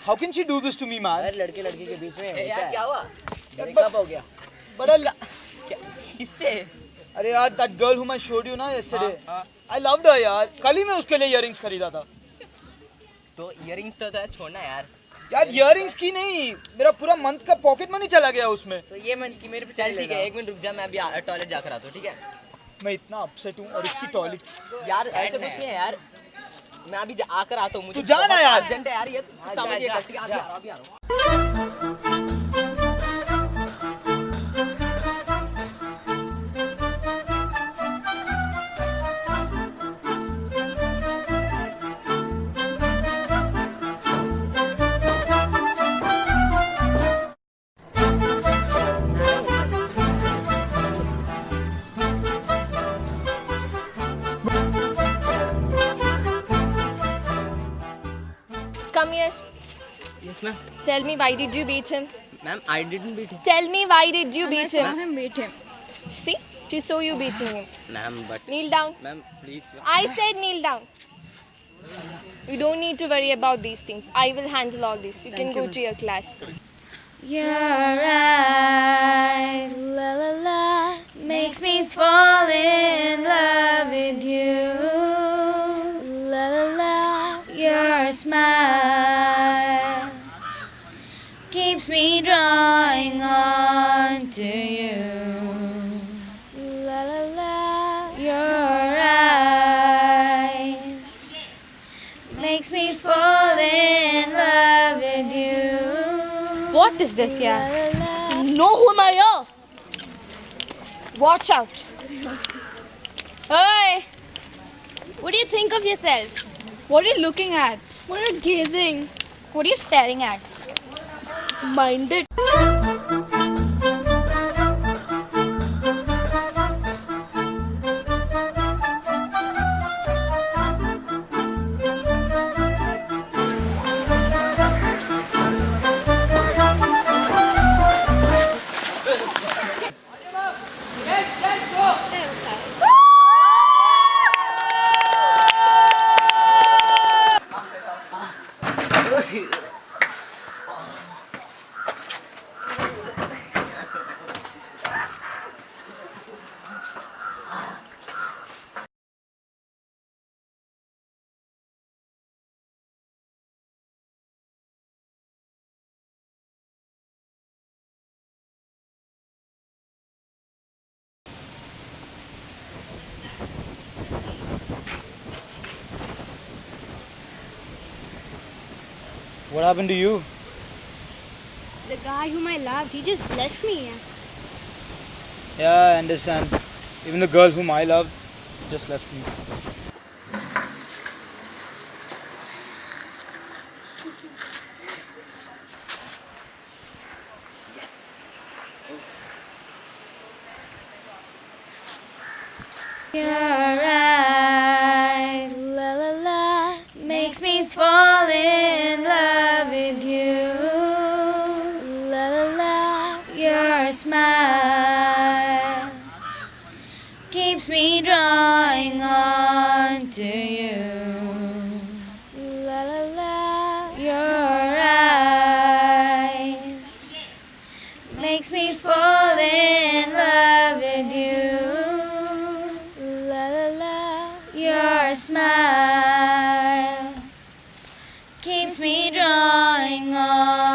How can she do this to me, man? यार लड़के लड़के के बीच में यार क्या हुआ? ब्रेकअप हो गया। बड़ा किससे? अरे यार that girl whom I showed you ना yesterday. I loved her यार. कल ही मैं उसके लिए earrings खरीदा था. तो इयरिंग्स तो है, छोड़ना यार। यार earrings की नहीं, मेरा पूरा मंथ का पॉकेट मनी चला गया उसमें. तो ये मन की मेरे पे चल ठीक है, 1 मिनट रुक जा, मैं अभी टॉयलेट जाकर आता हूँ, ठीक है? मैं इतना अपसेट हूँ और इसकी टॉयलेट. यार ऐसे कुछ नहीं है यार, मैं अभी आकर आता हूँ, मुझे तू जा ना यार. अर्जेंट है यार, ये समझिए, ठीक है? अभी आ रहा हूँ। Come here. Yes ma'am. Tell me, why did you beat him? Ma'am, I didn't beat him. Tell me, why did you beat him? him beat him. See, she saw you beating him. Ma'am, but Kneel down. ma'am, please. I said kneel down. You don't need to worry about these things. I will handle all this. You can go to your class. Your eyes, la la la, makes me fall in love with you. La la la, your smile keeps me drawing on to you. La la la, your eyes makes me fall in love with you. What is this here? No, who am I here? Watch out. Hey! What do you think of yourself? What are you looking at? What are you gazing? What are you staring at? Mind it. What happened to you? The guy whom I loved, he just left me. Yes. Yeah, I understand. Even the girl whom I loved just left me. Your eyes, la la la, makes me fall in love with you. La la la, your smile keeps me drawing on to you. La la la, your eyes makes me fall in love with you. La la la, your smile keeps me drawing on.